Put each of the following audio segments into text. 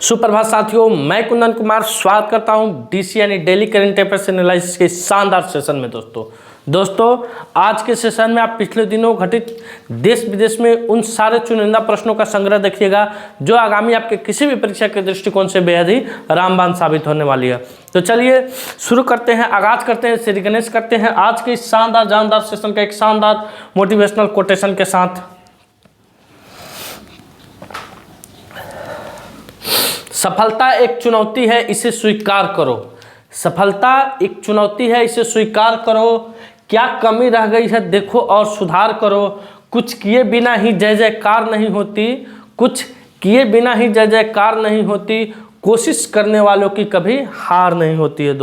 सुप्रभात साथियों, मैं कुंदन कुमार स्वागत करता हूं डीसी यानी डेली करंट अफेयर्स एनालिसिस के शानदार सेशन में। दोस्तों आज के सेशन में आप पिछले दिनों घटित देश विदेश में उन सारे चुनिंदा प्रश्नों का संग्रह देखिएगा जो आगामी आपके किसी भी परीक्षा के दृष्टिकोण से बेहद ही रामबाण साबित होने वाली है। तो चलिए शुरू करते हैं, आगाज करते हैं, श्री गणेश करते हैं आज के इस शानदार जानदार सेशन का एक शानदार मोटिवेशनल कोटेशन के साथ। सफलता एक चुनौती है, इसे स्वीकार करो। सफलता एक चुनौती है, इसे स्वीकार करो। क्या कमी रह गई है देखो और सुधार करो। कुछ किए बिना ही जय जयकार नहीं होती, कुछ किए बिना ही जय जयकार नहीं होती। कोशिश करने वालों की कभी हार नहीं होती है।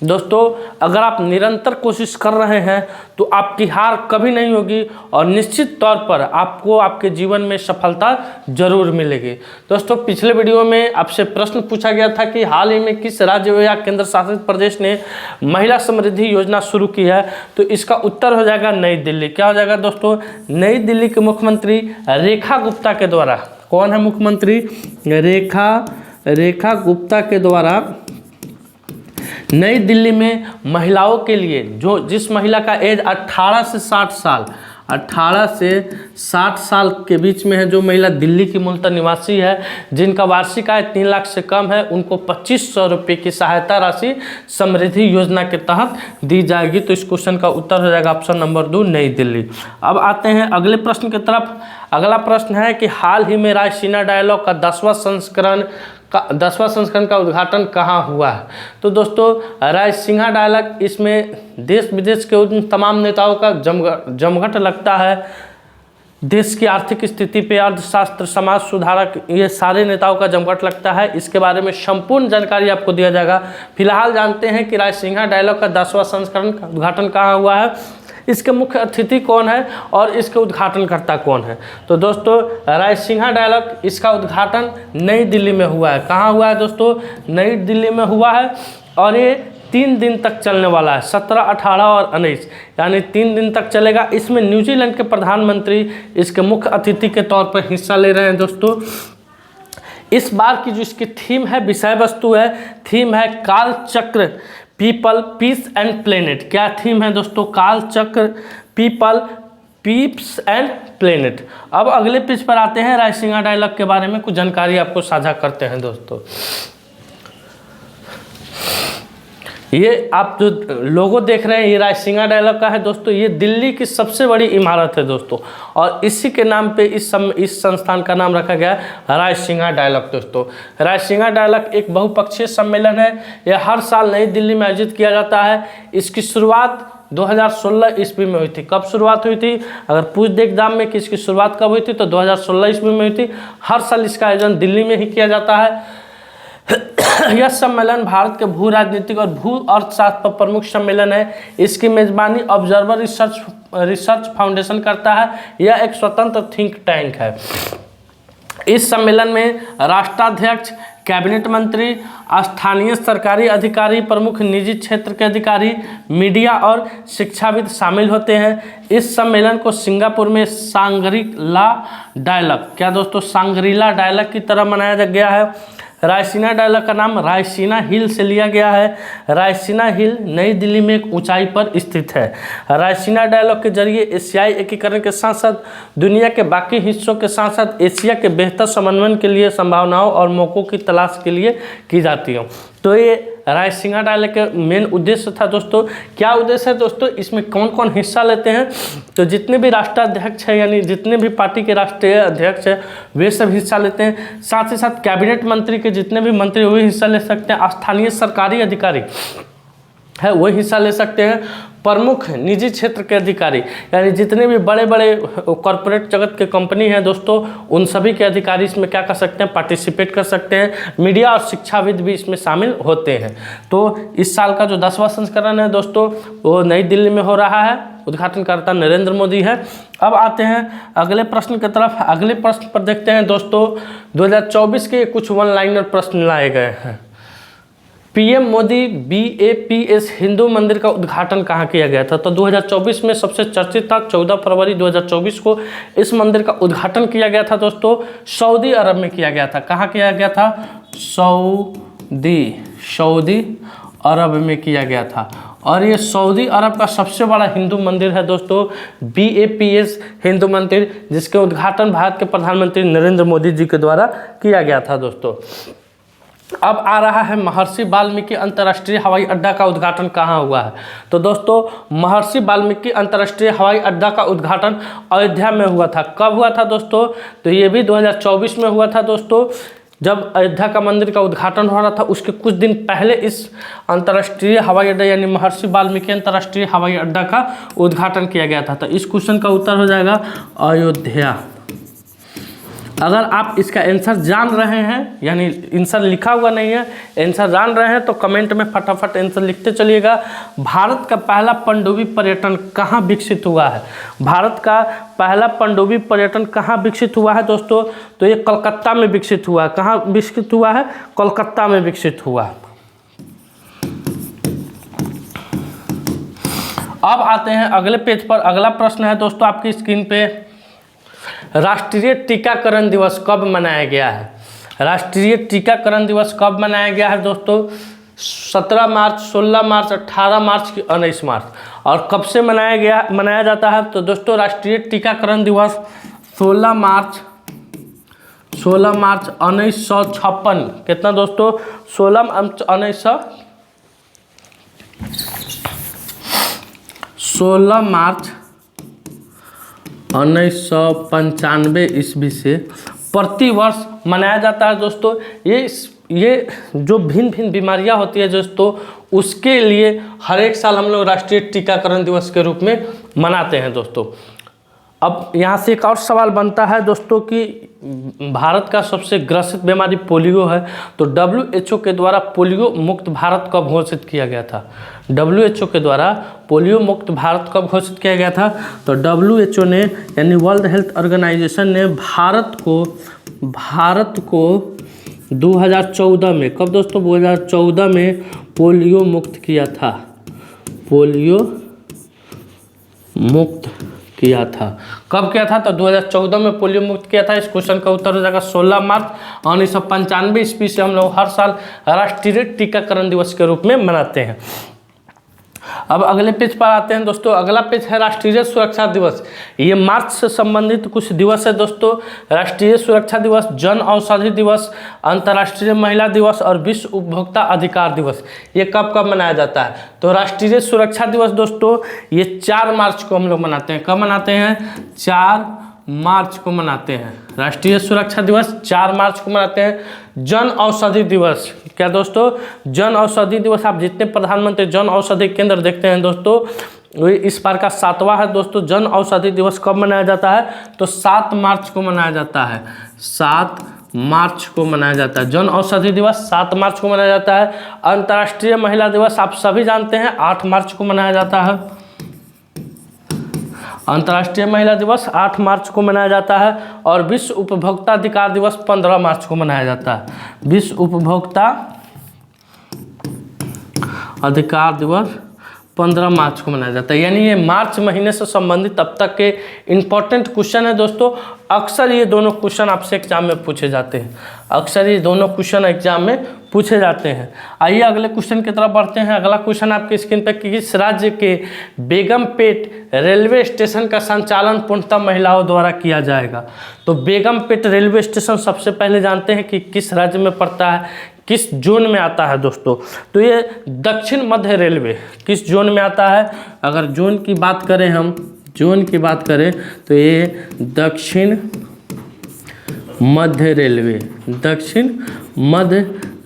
दोस्तों अगर आप निरंतर कोशिश कर रहे हैं तो आपकी हार कभी नहीं होगी और निश्चित तौर पर आपको आपके जीवन में सफलता जरूर मिलेगी। दोस्तों पिछले वीडियो में आपसे प्रश्न पूछा गया था कि हाल ही में किस राज्य या केंद्र शासित प्रदेश ने महिला समृद्धि योजना शुरू की है, तो इसका उत्तर हो जाएगा नई दिल्ली। क्या हो जाएगा दोस्तों? नई दिल्ली के मुख्यमंत्री रेखा गुप्ता के द्वारा। कौन है मुख्यमंत्री? रेखा गुप्ता के द्वारा नई दिल्ली में महिलाओं के लिए जिस महिला का एज 18 से 60 साल के बीच में है, जो महिला दिल्ली की मूलतः निवासी है, जिनका वार्षिक आय 3 लाख से कम है, उनको 2500 रुपये की सहायता राशि समृद्धि योजना के तहत दी जाएगी। तो इस क्वेश्चन का उत्तर हो जाएगा ऑप्शन नंबर 2 नई दिल्ली। अब आते हैं अगले प्रश्न की तरफ। अगला प्रश्न है कि हाल ही में रायसीना डायलॉग का 10वां संस्करण का उद्घाटन कहाँ हुआ है? तो दोस्तों रायसीना डायलॉग, इसमें देश विदेश के उन तमाम नेताओं का जमघट लगता है। देश की आर्थिक स्थिति पे, अर्थशास्त्र, समाज सुधारक, ये सारे नेताओं का जमघट लगता है। इसके बारे में संपूर्ण जानकारी आपको दिया जाएगा। फिलहाल जानते हैं कि रायसीना डायलॉग का 10वां संस्करण का उद्घाटन कहाँ हुआ है, इसके मुख्य अतिथि कौन है और इसके उद्घाटनकर्ता कौन है। तो दोस्तों रायसीना डायलॉग, इसका उद्घाटन नई दिल्ली में हुआ है। कहाँ हुआ है दोस्तों? नई दिल्ली में हुआ है और ये 3 दिन तक चलने वाला है, 17, 18 और 19, यानी 3 दिन तक चलेगा। इसमें न्यूजीलैंड के प्रधानमंत्री इसके मुख्य अतिथि के तौर पर हिस्सा ले रहे हैं। दोस्तों इस बार की जो इसकी थीम है, विषय वस्तु है, थीम है काल चक्र, पीपल, पीस एंड प्लेनेट। क्या थीम है दोस्तों? काल चक्र, पीपल, पीस एंड प्लेनेट। अब अगले पेज पर आते हैं, रायसीना डायलॉग के बारे में कुछ जानकारी आपको साझा करते हैं। दोस्तों ये आप जो लोगो देख रहे हैं, ये रायसीना डायलॉग का है। दोस्तों ये दिल्ली की सबसे बड़ी इमारत है दोस्तों, और इसी के नाम पे इस संस्थान का नाम रखा गया है रायसीना डायलॉग। दोस्तों रायसीना डायलॉग एक बहुपक्षीय सम्मेलन है। यह हर साल नई दिल्ली में आयोजित किया जाता है। इसकी शुरुआत 2016 ईस्वी में हुई थी। कब शुरुआत हुई थी? अगर पूछ दे एग्जाम में कि इसकी शुरुआत कब हुई थी, तो 2016 ईस्वी में हुई थी। हर साल इसका आयोजन दिल्ली में ही किया जाता है। यह सम्मेलन भारत के भू राजनीतिक और भू अर्थशास्त्र पर प्रमुख सम्मेलन है। इसकी मेजबानी ऑब्जर्वर रिसर्च फाउंडेशन करता है। यह एक स्वतंत्र थिंक टैंक है। इस सम्मेलन में राष्ट्राध्यक्ष, कैबिनेट मंत्री, स्थानीय सरकारी अधिकारी, प्रमुख निजी क्षेत्र के अधिकारी, मीडिया और शिक्षाविद शामिल होते हैं। इस सम्मेलन को सिंगापुर में सांग्रीला डायलॉग, क्या दोस्तों? सांग्रीला डायलॉग की तरह मनाया गया है। रायसीना डायलॉग का नाम रायसीना हिल से लिया गया है। रायसीना हिल नई दिल्ली में एक ऊंचाई पर स्थित है। रायसीना डायलॉग के जरिए एशियाई एकीकरण के साथ साथ दुनिया के बाकी हिस्सों के साथ साथ एशिया के बेहतर समन्वय के लिए संभावनाओं और मौक़ों की तलाश के लिए की जाती है। तो ये रायसीना डायलॉग का मेन उद्देश्य था। दोस्तों क्या उद्देश्य है दोस्तों? इसमें कौन कौन हिस्सा लेते हैं? तो जितने भी राष्ट्राध्यक्ष हैं, यानी जितने भी पार्टी के राष्ट्रीय अध्यक्ष हैं, वे सब हिस्सा लेते हैं। साथ ही साथ कैबिनेट मंत्री के जितने भी मंत्री वो हिस्सा ले सकते हैं। स्थानीय सरकारी अधिकारी है वो हिस्सा ले सकते हैं। प्रमुख निजी क्षेत्र के अधिकारी, यानी जितने भी बड़े बड़े कॉरपोरेट जगत के कंपनी हैं दोस्तों, उन सभी के अधिकारी इसमें क्या कर सकते हैं? पार्टिसिपेट कर सकते हैं। मीडिया और शिक्षाविद भी इसमें शामिल होते हैं। तो इस साल का जो 10वां संस्करण है दोस्तों, वो नई दिल्ली में हो रहा है। उद्घाटनकर्ता नरेंद्र मोदी है। अब आते हैं अगले प्रश्न की तरफ। अगले प्रश्न पर देखते हैं दोस्तों, 2024 के कुछ वन लाइनर प्रश्न लाए गए हैं। पीएम मोदी BAPS हिंदू मंदिर का उद्घाटन कहाँ किया गया था? तो 2024 में सबसे चर्चित था। 14 फरवरी 2024 को इस मंदिर का उद्घाटन किया गया था दोस्तों, सऊदी अरब में किया गया था। कहाँ किया गया था? सऊदी अरब में किया गया था। और ये सऊदी अरब का सबसे बड़ा हिंदू मंदिर है दोस्तों, BAPS हिंदू मंदिर, जिसके उद्घाटन भारत के प्रधानमंत्री नरेंद्र मोदी जी के द्वारा किया गया था दोस्तों। अब आ रहा है महर्षि वाल्मीकि अंतर्राष्ट्रीय हवाई अड्डा का उद्घाटन कहाँ हुआ है? तो दोस्तों महर्षि वाल्मीकि अंतर्राष्ट्रीय हवाई अड्डा का उद्घाटन अयोध्या में हुआ था। कब हुआ था दोस्तों? तो ये भी 2024 में हुआ था दोस्तों। जब अयोध्या का मंदिर का उद्घाटन हो रहा था उसके कुछ दिन पहले इस अंतर्राष्ट्रीय हवाई अड्डा यानी महर्षि वाल्मीकि अंतर्राष्ट्रीय हवाई अड्डा का उद्घाटन किया गया था। तो इस क्वेश्चन का उत्तर हो जाएगा अयोध्या। अगर आप इसका आंसर जान रहे हैं, यानी आंसर लिखा हुआ नहीं है, आंसर जान रहे हैं, तो कमेंट में फटाफट आंसर लिखते चलिएगा। भारत का पहला पनडुब्बी पर्यटन कहाँ विकसित हुआ है? भारत का पहला पनडुब्बी पर्यटन कहाँ विकसित हुआ है दोस्तों? तो ये कोलकाता में विकसित हुआ है। कहाँ विकसित हुआ है? कोलकाता में विकसित हुआ। अब आते हैं अगले पेज पर। अगला प्रश्न है दोस्तों आपकी स्क्रीन पे, राष्ट्रीय टीकाकरण दिवस कब मनाया गया है? राष्ट्रीय टीकाकरण दिवस कब मनाया गया है दोस्तों? 17 मार्च, 16 मार्च, 18 मार्च की 19 मार्च। और कब से मनाया जाता है? तो दोस्तों राष्ट्रीय टीकाकरण दिवस 16 मार्च 1956। कितना दोस्तों? 16 मार्च 1995 ईस्वी से प्रतिवर्ष मनाया जाता है दोस्तों। ये जो भिन्न भिन्न बीमारियां होती है दोस्तों, उसके लिए हर एक साल हम लोग राष्ट्रीय टीकाकरण दिवस के रूप में मनाते हैं दोस्तों। अब यहाँ से एक और सवाल बनता है दोस्तों कि भारत का सबसे ग्रसित बीमारी पोलियो है, तो WHO के द्वारा पोलियो मुक्त भारत कब घोषित किया गया था? WHO के द्वारा पोलियो मुक्त भारत कब घोषित किया गया था? तो WHO ने यानी वर्ल्ड हेल्थ ऑर्गेनाइजेशन ने भारत को 2014 में, कब दोस्तों? 2014 में पोलियो मुक्त किया था। पोलियो मुक्त किया था। कब किया था? तो 2014 में पोलियो मुक्त किया था। इस क्वेश्चन का उत्तर हो जाएगा 16 मार्च 1995 ईस्वी से हम लोग हर साल राष्ट्रीय टीकाकरण दिवस के रूप में मनाते हैं। अब अगले पेज पर आते हैं दोस्तों। अगला पेज है राष्ट्रीय सुरक्षा दिवस। ये मार्च से संबंधित कुछ दिवस है दोस्तों। राष्ट्रीय सुरक्षा दिवस, जन औषधि दिवस, अंतर्राष्ट्रीय महिला दिवस और विश्व उपभोक्ता अधिकार दिवस। ये कब कब मनाया जाता है? तो राष्ट्रीय सुरक्षा दिवस दोस्तों ये 4 मार्च को हम लोग मनाते हैं। कब मनाते हैं? 4 मार्च को मनाते हैं। राष्ट्रीय सुरक्षा दिवस 4 मार्च को मनाते हैं। जन औषधि दिवस, क्या दोस्तों? जन औषधि दिवस, आप जितने प्रधानमंत्री जन औषधि केंद्र देखते हैं दोस्तों, वही इस बार का 7वां है दोस्तों। जन औषधि दिवस कब मनाया जाता है? तो 7 मार्च को मनाया जाता है। 7 मार्च को मनाया जाता है। जन औषधि दिवस 7 मार्च को मनाया जाता है। अंतर्राष्ट्रीय महिला दिवस आप सभी जानते हैं 8 मार्च को मनाया जाता है। अंतर्राष्ट्रीय महिला दिवस 8 मार्च को मनाया जाता है। और विश्व उपभोक्ता अधिकार दिवस 15 मार्च को मनाया जाता है। विश्व उपभोक्ता अधिकार दिवस 15 मार्च को मनाया जाता है। यानी ये मार्च महीने से संबंधित अब तक के इम्पोर्टेंट क्वेश्चन है दोस्तों। अक्सर ये दोनों क्वेश्चन आपसे एग्जाम में पूछे जाते हैं। अक्सर ये दोनों क्वेश्चन एग्जाम में पूछे जाते हैं। आइए अगले क्वेश्चन की तरफ बढ़ते हैं। अगला क्वेश्चन आपकी स्क्रीन पर, किस राज्य के बेगमपेट रेलवे स्टेशन का संचालन पूर्णतः महिलाओं द्वारा किया जाएगा? तो बेगमपेट रेलवे स्टेशन सबसे पहले जानते हैं कि किस राज्य में पड़ता है, किस जोन में आता है दोस्तों? तो ये दक्षिण मध्य रेलवे किस जोन में आता है? अगर जोन की बात करें, हम जोन की बात करें तो ये दक्षिण मध्य रेलवे, दक्षिण मध्य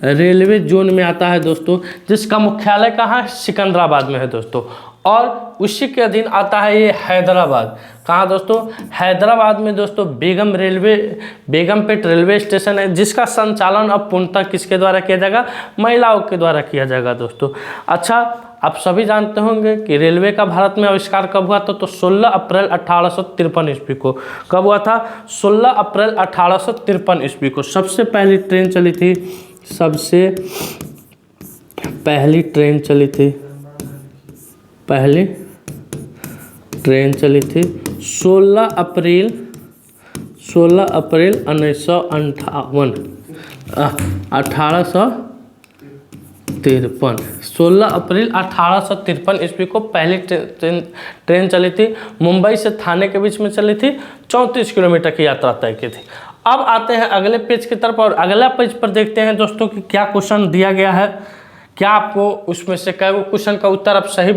रेलवे जोन में आता है दोस्तों, जिसका मुख्यालय कहाँ है? सिकंदराबाद में है दोस्तों। और उसी के अधीन आता है ये हैदराबाद। कहाँ दोस्तों? हैदराबाद में दोस्तों बेगमपेट रेलवे स्टेशन है, जिसका संचालन अब पूर्णतः किसके द्वारा किया जाएगा? महिलाओं के द्वारा किया जाएगा दोस्तों। अच्छा, आप सभी जानते होंगे कि रेलवे का भारत में आविष्कार कब हुआ था? तो 16 अप्रैल 1853 ईस्वी को। कब हुआ था? 16 अप्रैल 1853 ईस्वी को सबसे पहली ट्रेन चली थी। सबसे पहली ट्रेन चली थी, पहली ट्रेन चली थी 16 अप्रैल 1958, 1853, 16 अप्रैल 1853 ईस्वी को पहली ट्रेन चली थी। मुंबई से थाने के बीच में चली थी, 34 किलोमीटर की यात्रा तय की थी। अब आते हैं अगले पेज की तरफ और अगला पेज पर देखते हैं दोस्तों कि क्या क्वेश्चन दिया गया है, क्या आपको उसमें से कई क्वेश्चन का उत्तर आप सही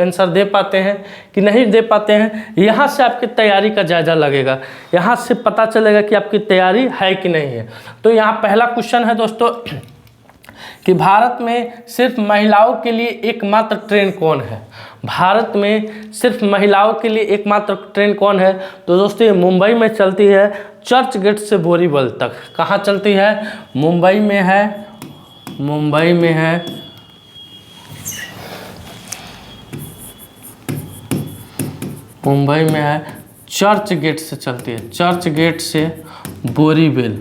आंसर दे पाते हैं कि नहीं दे पाते हैं। यहाँ से आपकी तैयारी का जायजा लगेगा, यहाँ से पता चलेगा कि आपकी तैयारी है कि नहीं है। तो यहाँ पहला क्वेश्चन है दोस्तों कि भारत में सिर्फ महिलाओं के लिए एकमात्र ट्रेन कौन है। भारत में सिर्फ महिलाओं के लिए एकमात्र ट्रेन कौन है। तो दोस्तों ये मुंबई में चलती है, चर्च गेट से बोरीवल तक। कहाँ चलती है? मुंबई में है, मुंबई में है, मुंबई में है, चर्च गेट से चलती है, चर्च गेट से बोरीवल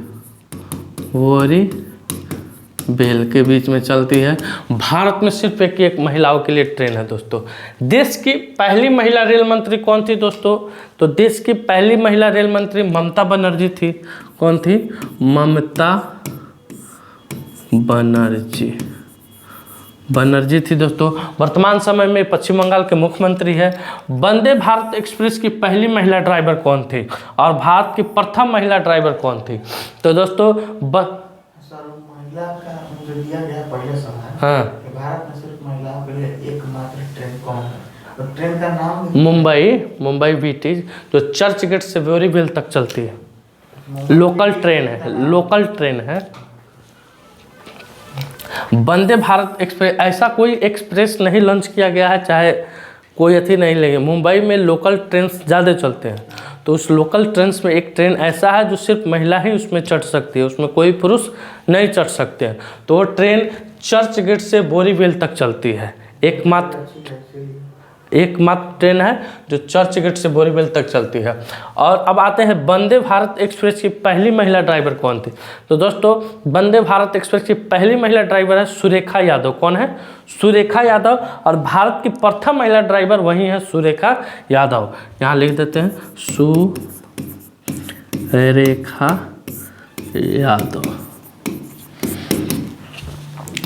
के बीच में चलती है। भारत में सिर्फ एक महिलाओं के लिए ट्रेन है दोस्तों। देश की पहली महिला रेल मंत्री कौन थी दोस्तों? तो देश की पहली महिला रेल मंत्री ममता बनर्जी थी। कौन थी? ममता बनर्जी थी दोस्तों। वर्तमान समय में पश्चिम बंगाल के मुख्यमंत्री है। वंदे भारत एक्सप्रेस की पहली महिला ड्राइवर कौन थी और भारत की प्रथम महिला ड्राइवर कौन थी? तो दोस्तों महिला का जो दिया गया पहले समय, हाँ, कि भारत में सिर्फ महिलाओं के लिए एकमात्र ट्रेन कौन है, तो ट्रेन का नाम मुंबई बीटी जो चर्च गेट से बोरीवल तक चलती है, लोकल ट्रेन है। वंदे भारत एक्सप्रेस, ऐसा कोई एक्सप्रेस नहीं लॉन्च किया गया है, चाहे कोई अथी नहीं लेंगे। मुंबई में लोकल ट्रेन ज़्यादा चलते हैं, तो उस लोकल ट्रेन में एक ट्रेन ऐसा है जो सिर्फ महिला ही उसमें चढ़ सकती है, उसमें कोई पुरुष नहीं चढ़ सकते हैं। तो वो ट्रेन चर्च गेट से बोरीवल तक चलती है, एकमात्र ट्रेन है जो चर्च गेट से बोरीवल तक चलती है। और अब आते हैं वंदे भारत एक्सप्रेस की पहली महिला ड्राइवर कौन थी। तो दोस्तों वंदे भारत एक्सप्रेस की पहली महिला ड्राइवर है सुरेखा यादव। कौन है? सुरेखा यादव। और भारत की प्रथम महिला ड्राइवर वही है सुरेखा यादव। यहाँ लिख देते हैं सुरेखा यादव।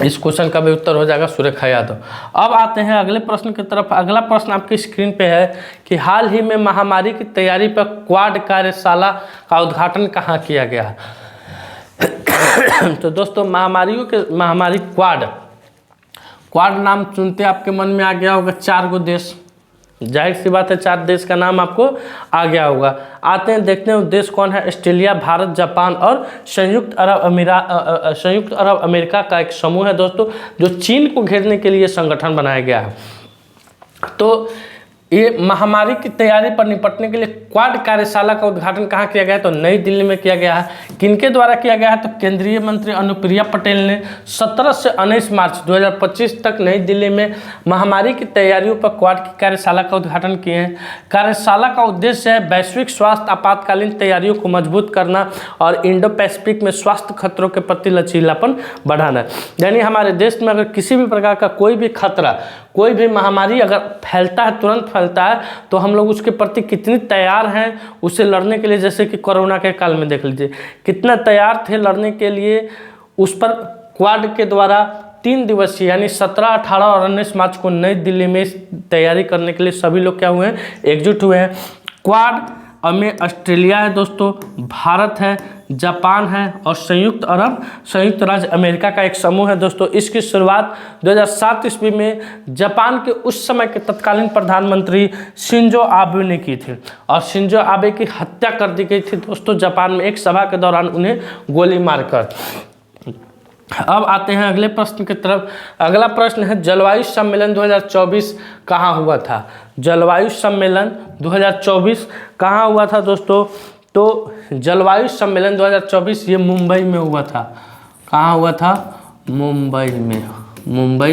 इस क्वेश्चन का भी उत्तर हो जाएगा सुरेखा यादव। अब आते हैं अगले प्रश्न की तरफ। अगला प्रश्न आपकी स्क्रीन पे है कि हाल ही में महामारी की तैयारी पर क्वाड कार्यशाला का उद्घाटन कहाँ किया गया है। तो दोस्तों महामारी क्वाड नाम सुनते आपके मन में आ गया होगा 4 गो देश, जाहिर सी बात है 4 देश का नाम आपको आ गया होगा। आते हैं देखते हैं देश कौन है। ऑस्ट्रेलिया, भारत, जापान और संयुक्त अरब अमेरिका का एक समूह है दोस्तों, जो चीन को घेरने के लिए संगठन बनाया गया है। तो ये महामारी की तैयारी पर निपटने के लिए क्वाड कार्यशाला का उद्घाटन कहाँ किया गया है? तो नई दिल्ली में किया गया है। किनके द्वारा किया गया है? तो केंद्रीय मंत्री अनुप्रिया पटेल ने 17 से 19 मार्च 2025 तक नई दिल्ली में महामारी की तैयारियों पर क्वाड की कार्यशाला का उद्घाटन किए हैं। कार्यशाला का उद्देश्य है वैश्विक स्वास्थ्य आपातकालीन तैयारियों को मजबूत करना और इंडो पैसिफिक में स्वास्थ्य खतरों के प्रति लचीलापन बढ़ाना। यानी हमारे देश में अगर किसी भी प्रकार का कोई भी खतरा, कोई भी महामारी अगर फैलता है, तुरंत फैलता है, तो हम लोग उसके प्रति कितनी तैयार हैं उसे लड़ने के लिए। जैसे कि कोरोना के काल में देख लीजिए कितना तैयार थे लड़ने के लिए। उस पर क्वाड के द्वारा 3 दिवसीय यानी 17, 18 और 19 मार्च को नई दिल्ली में तैयारी करने के लिए सभी लोग क्या हुए हैं? एकजुट हुए हैं। क्वाड में ऑस्ट्रेलिया है दोस्तों, भारत है, जापान है और संयुक्त राज्य अमेरिका का एक समूह है दोस्तों। इसकी शुरुआत 2007 ईस्वी में जापान के उस समय के तत्कालीन प्रधानमंत्री शिंजो आबे ने की थी और शिंजो आबे की हत्या कर दी गई थी दोस्तों जापान में एक सभा के दौरान उन्हें गोली मारकर। अब आते हैं अगले प्रश्न की तरफ। अगला प्रश्न है जलवायु सम्मेलन 2024 कहाँ हुआ था? जलवायु सम्मेलन 2024 कहाँ हुआ था दोस्तों? तो जलवायु सम्मेलन 2024 ये मुंबई में हुआ था। कहाँ हुआ था? मुंबई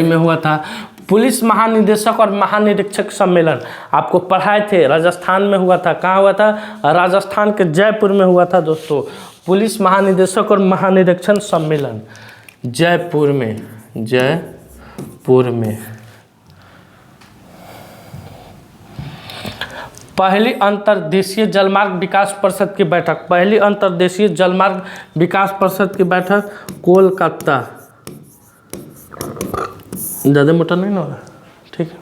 में हुआ था। पुलिस महानिदेशक और महानिरीक्षक सम्मेलन आपको पढ़ाए थे, राजस्थान में हुआ था। कहाँ हुआ था? राजस्थान के जयपुर में हुआ था दोस्तों। पुलिस महानिदेशक और महानिरीक्षक सम्मेलन जयपुर पूर्व में। पहली अंतर्देशीय जलमार्ग विकास परिषद की बैठक, पहली अंतर्देशीय जलमार्ग विकास परिषद की बैठक कोलकाता। ज़्यादा मोटा नहीं ना, ठीक है।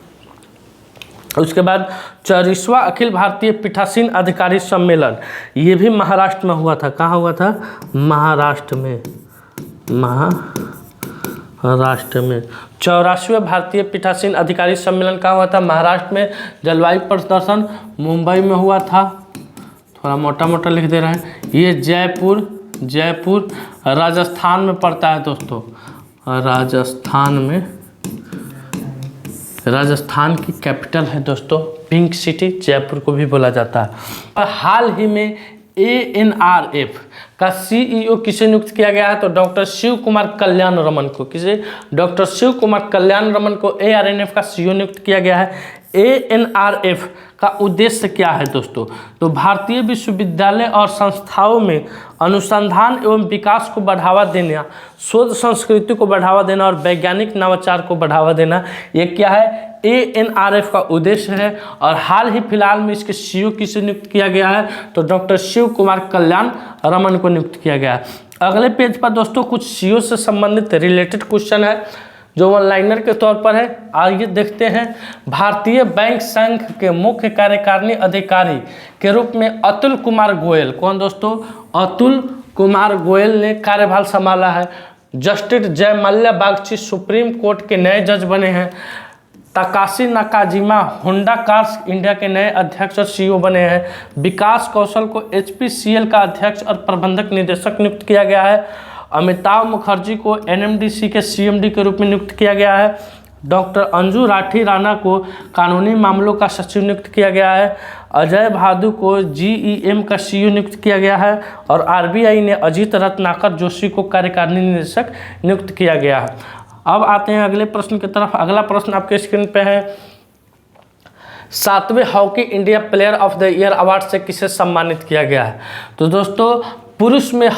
उसके बाद 40वां अखिल भारतीय पीठासीन अधिकारी सम्मेलन, ये भी महाराष्ट्र में हुआ था। कहाँ हुआ था? महाराष्ट्र में। महाराष्ट्र में 84वें भारतीय पीठासीन अधिकारी सम्मेलन कहाँ हुआ था? महाराष्ट्र में। जलवायु प्रदर्शन मुंबई में हुआ था, थोड़ा मोटा मोटा लिख दे रहे हैं। ये जयपुर राजस्थान में पड़ता है दोस्तों, राजस्थान की कैपिटल है दोस्तों, पिंक सिटी जयपुर को भी बोला जाता है। और हाल ही में ANRF का CEO किसे नियुक्त किया गया है? तो डॉक्टर शिव कुमार कल्याण रमन को। किसे? डॉक्टर शिव कुमार कल्याण रमन को ARNF का CEO नियुक्त किया गया है। ANRF का उद्देश्य क्या है दोस्तों? तो भारतीय विश्वविद्यालय और संस्थाओं में अनुसंधान एवं विकास को बढ़ावा देना, शोध संस्कृति को बढ़ावा देना और वैज्ञानिक नवाचार को बढ़ावा देना, ये क्या है? ANRF का उद्देश्य है। और हाल ही फिलहाल में इसके CEO किसे नियुक्त किया गया है? तो डॉक्टर शिव कुमार कल्याण रमन को नियुक्त किया गया है। अगले पेज पर दोस्तों कुछ CEO से संबंधित रिलेटेड क्वेश्चन है जो ऑनलाइनर के तौर पर है। आइए देखते हैं। भारतीय बैंक संघ के मुख्य कार्यकारिणी अधिकारी के रूप में अतुल कुमार गोयल, कौन दोस्तों? अतुल कुमार गोयल ने कार्यभार संभाला है। जस्टिस जयमल्ल्या बागची सुप्रीम कोर्ट के नए जज बने हैं। Takeshi Nakajima Honda cars India के नए अध्यक्ष और CEO बने हैं। विकास कौशल को HPCL का अध्यक्ष और प्रबंधक निदेशक नियुक्त किया गया है। अमिताभ मुखर्जी को NMDC के CMD के रूप में नियुक्त किया गया है। डॉक्टर अंजू राठी राणा को कानूनी मामलों का सचिव नियुक्त किया गया है। अजय भादु को GEM का CEO नियुक्त किया गया है। और RBI ने अजीत रत्नाकर जोशी को कार्यकारिणी निदेशक नियुक्त किया गया है। अब आते हैं अगले प्रश्न की तरफ। अगला प्रश्न आपके स्क्रीन पे है। 7वें hockey India player of the year award से किसे सम्मानित किया गया है? तो दोस्तों पुरुष में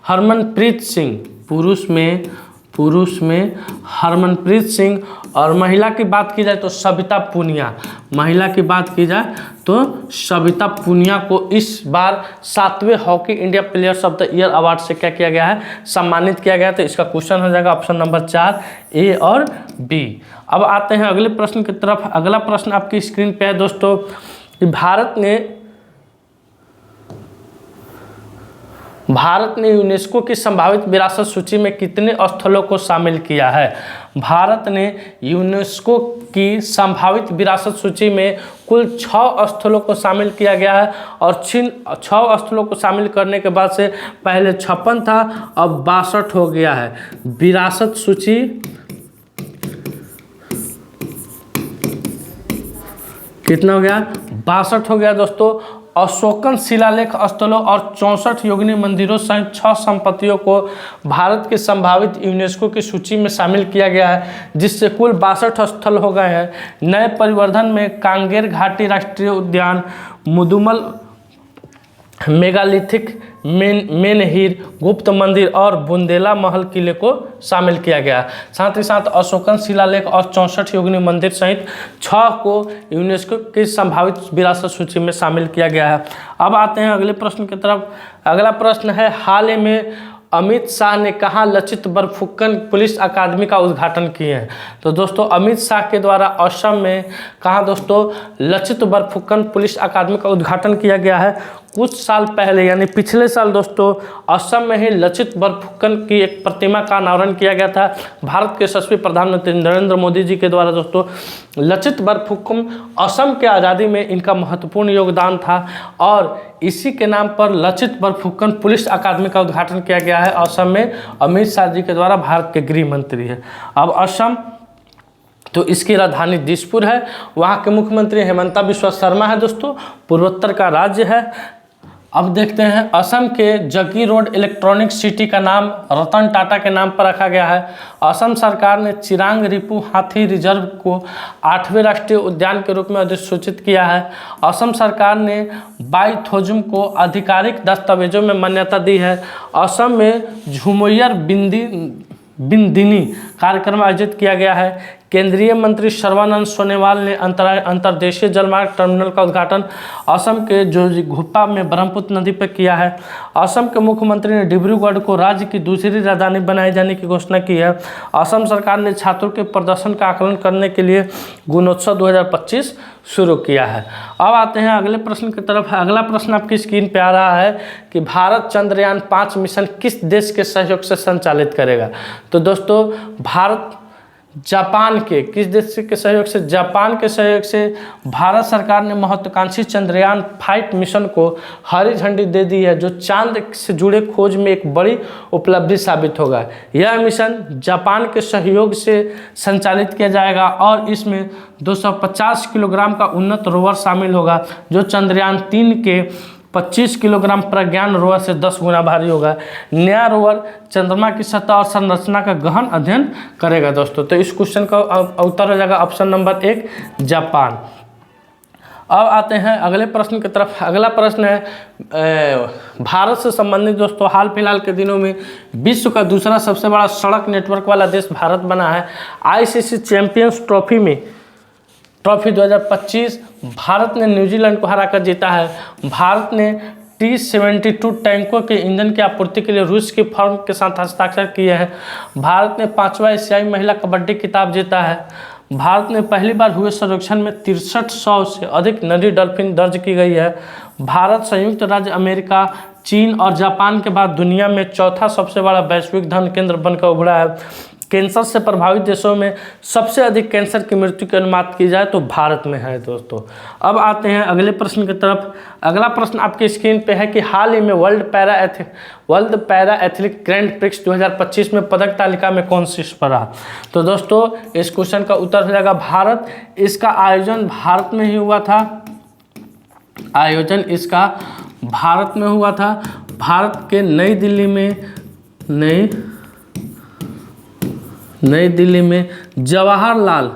हरमनप्रीत सिंह, पुरुष में हरमनप्रीत सिंह। और महिला की बात की जाए तो सविता पूनिया, महिला की बात की जाए तो सविता पूनिया को इस बार 7वें hockey India players of the year award से क्या किया गया है? सम्मानित किया गया है। तो इसका क्वेश्चन हो जाएगा ऑप्शन नंबर 4 A और B। अब आते हैं अगले प्रश्न की तरफ। अगला प्रश्न आपकी स्क्रीन पे है दोस्तों। भारत ने यूनेस्को की संभावित विरासत सूची में कितने स्थलों को शामिल किया है? भारत ने यूनेस्को की संभावित विरासत सूची में कुल 6 स्थलों को शामिल किया गया है। और 6 स्थलों को शामिल करने के बाद से पहले 56 था, अब 62 हो गया है। विरासत सूची कितना हो गया? 62 हो गया दोस्तों। अशोकन शिलालेख स्थलों और 64 योगिनी मंदिरों सहित 6 संपत्तियों को भारत के संभावित यूनेस्को की सूची में शामिल किया गया है, जिससे कुल 62 स्थल हो गए हैं। नए परिवर्धन में कांगेर घाटी राष्ट्रीय उद्यान, मुदुमल मेगालिथिक मेनहिर गुप्त मंदिर और बुंदेला महल किले को शामिल किया गया। साथ ही साथ अशोकन शिलालेख और 64 योगिनी मंदिर सहित 6 को यूनेस्को की संभावित विरासत सूची में शामिल किया गया है। अब आते हैं अगले प्रश्न की तरफ। अगला प्रश्न है, हाल ही में अमित शाह ने कहाँ लचित बरफुकन पुलिस अकादमी का उद्घाटन किए हैं? तो दोस्तों अमित शाह के द्वारा असम में कहाँ दोस्तों लचित बरफुकन पुलिस अकादमी का उद्घाटन किया गया है। कुछ साल पहले यानी पिछले साल दोस्तों असम में ही लचित बरफुकन की एक प्रतिमा का अनावरण किया गया था। भारत के यशस्वी प्रधानमंत्री नरेंद्र मोदी जी के द्वारा दोस्तों लचित बरफुकन असम के आज़ादी में इनका महत्वपूर्ण योगदान था और इसी के नाम पर लचित बरफुकन पुलिस अकादमी का उद्घाटन किया गया है। असम में अमित शाह जी के द्वारा भारत के गृह मंत्री है। अब असम तो इसकी राजधानी दिसपुर है। वहाँ के मुख्यमंत्री हेमंता बिस्वा शर्मा है दोस्तों। पूर्वोत्तर का राज्य है। अब देखते हैं, असम के जगी रोड इलेक्ट्रॉनिक सिटी का नाम रतन टाटा के नाम पर रखा गया है। असम सरकार ने चिरांग रिपु हाथी रिजर्व को 8वें राष्ट्रीय उद्यान के रूप में अधिसूचित किया है। असम सरकार ने बाइथोजुम को आधिकारिक दस्तावेजों में मान्यता दी है। असम में झुमोयर बिंदिनी कार्यक्रम आयोजित किया गया है। केंद्रीय मंत्री सर्बानंद सोनोवाल ने अंतर्देशीय जलमार्ग टर्मिनल का उद्घाटन असम के जोगीघोपा में ब्रह्मपुत्र नदी पर किया है। असम के मुख्यमंत्री ने डिब्रूगढ़ को राज्य की दूसरी राजधानी बनाए जाने की घोषणा की है। असम सरकार ने छात्रों के प्रदर्शन का आकलन करने के लिए गुणोत्सव 2025 शुरू किया है। अब आते हैं अगले प्रश्न की तरफ। अगला प्रश्न आपकी स्क्रीन पे आ रहा है कि भारत चंद्रयान 5 मिशन किस देश के सहयोग से संचालित करेगा। तो दोस्तों भारत जापान के किस देश के सहयोग से, जापान के सहयोग से भारत सरकार ने महत्वाकांक्षी चंद्रयान 5 मिशन को हरी झंडी दे दी है, जो चांद से जुड़े खोज में एक बड़ी उपलब्धि साबित होगा। यह मिशन जापान के सहयोग से संचालित किया जाएगा और इसमें 250 किलोग्राम का उन्नत रोवर शामिल होगा, जो चंद्रयान 3 के 25 किलोग्राम प्रज्ञान रोवर से 10 गुना भारी होगा। नया रोवर चंद्रमा की सतह और संरचना का गहन अध्ययन करेगा दोस्तों। तो इस क्वेश्चन का उत्तर हो जाएगा ऑप्शन नंबर 1 जापान। अब आते हैं अगले प्रश्न की तरफ। अगला प्रश्न है भारत से संबंधित दोस्तों। हाल फिलहाल के दिनों में विश्व का दूसरा सबसे बड़ा सड़क नेटवर्क वाला देश भारत बना है। आईसीसी चैंपियंस ट्रॉफी 2025 भारत ने न्यूजीलैंड को हराकर जीता है। भारत ने T-72 टैंकों के ईंधन की आपूर्ति के लिए रूस की फर्म के साथ हस्ताक्षर किए हैं। भारत ने 5वां एशियाई महिला कबड्डी खिताब जीता है। भारत ने पहली बार हुए सर्वेक्षण में 6300 से अधिक नदी डॉल्फिन दर्ज की गई है। भारत संयुक्त राज्य अमेरिका, चीन और जापान के बाद दुनिया में चौथा सबसे बड़ा वैश्विक धन केंद्र बनकर उभरा है। कैंसर से प्रभावित देशों में सबसे अधिक कैंसर की मृत्यु की अनुमान की जाए तो भारत में है दोस्तों। अब आते हैं अगले प्रश्न की तरफ। अगला प्रश्न आपकी स्क्रीन पे है कि हाल ही में world para athlete grand prix 2025 में पदक तालिका में कौन शीर्ष पर रहा। तो दोस्तों इस क्वेश्चन का उत्तर हो जाएगा भारत। इसका आयोजन भारत में ही हुआ था। भारत के नई दिल्ली में जवाहरलाल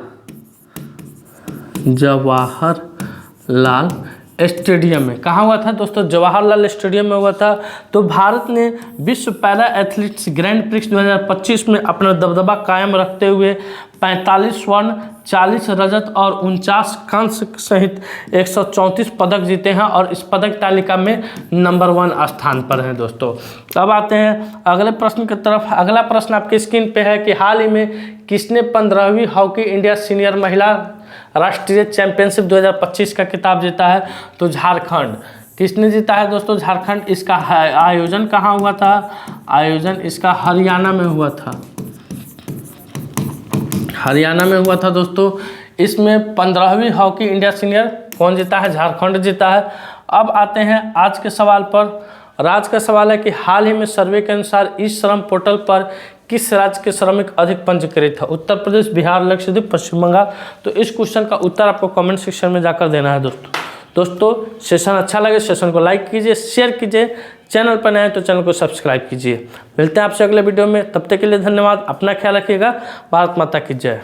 स्टेडियम में। कहाँ हुआ था दोस्तों? जवाहरलाल स्टेडियम में हुआ था। तो भारत ने विश्व पैरा एथलीट्स ग्रैंड प्रिक्स 2025 में अपना दबदबा कायम रखते हुए 45 स्वर्ण, 40 रजत और 49 कांस्य सहित 134 पदक जीते हैं और इस पदक तालिका में नंबर 1 स्थान पर हैं दोस्तों। अब आते हैं अगले प्रश्न की तरफ। अगला प्रश्न आपकी स्क्रीन पे है कि हाल ही में किसने 15वीं हॉकी इंडिया सीनियर महिला राष्ट्रीय चैंपियनशिप 2025 का खिताब जीता है। तो झारखंड। किसने जीता है दोस्तों? झारखंड। इसका आयोजन कहाँ हुआ था? आयोजन इसका हरियाणा में हुआ था दोस्तों। इसमें 15वीं हॉकी इंडिया सीनियर कौन जीता है? झारखंड जीता है। अब आते हैं आज के सवाल पर। आज का सवाल है कि हाल ही में सर्वे के अनुसार इस श्रम पोर्टल पर किस राज्य के श्रमिक अधिक पंजीकृत है? उत्तर प्रदेश, बिहार, लक्षद्वीप, पश्चिम बंगाल। तो इस क्वेश्चन का उत्तर आपको कमेंट सेक्शन में जाकर देना है दोस्तों। सेशन अच्छा लगे सेशन को लाइक कीजिए, शेयर कीजिए। चैनल पर नए हैं तो चैनल को सब्सक्राइब कीजिए। मिलते हैं आपसे अगले वीडियो में। तब तक के लिए धन्यवाद। अपना ख्याल रखिएगा। भारत माता की जय।